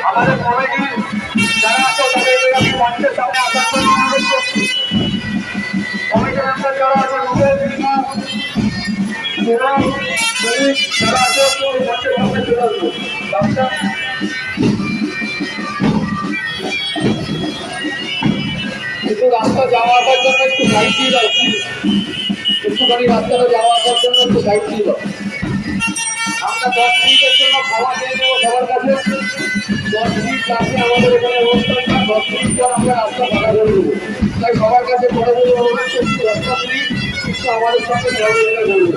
আমাদের কমিটি যারা আছে তাদের মঞ্চের সামনে আসার জন্য অনুরোধ করছি। কমিটি মেম্বার যারা আছে রুবেল বিনা এবং যারা আছে মঞ্চের সামনে চলে আসবো। একটু রাস্তা যাওয়া আসার জন্য একটু সাইড দিয়ে দাও, একটুখানি রাস্তাটা যাওয়া আসার জন্য একটু সাইড দিয়ে দাও। আমরা 10 মিনিটের জন্য খাওয়া দিয়ে দেবো সবার কাছে। 10 মিনিট লাগবে আমাদের এখানে অনুষ্ঠানটা, 10 মিনিট পর আমরা রাস্তা ভাড়া করে দেবো। তাই সবার কাছে পরে বলে অনুরোধ করছি 10 মিনিট একটু আমাদের সঙ্গে সহযোগিতা করবো।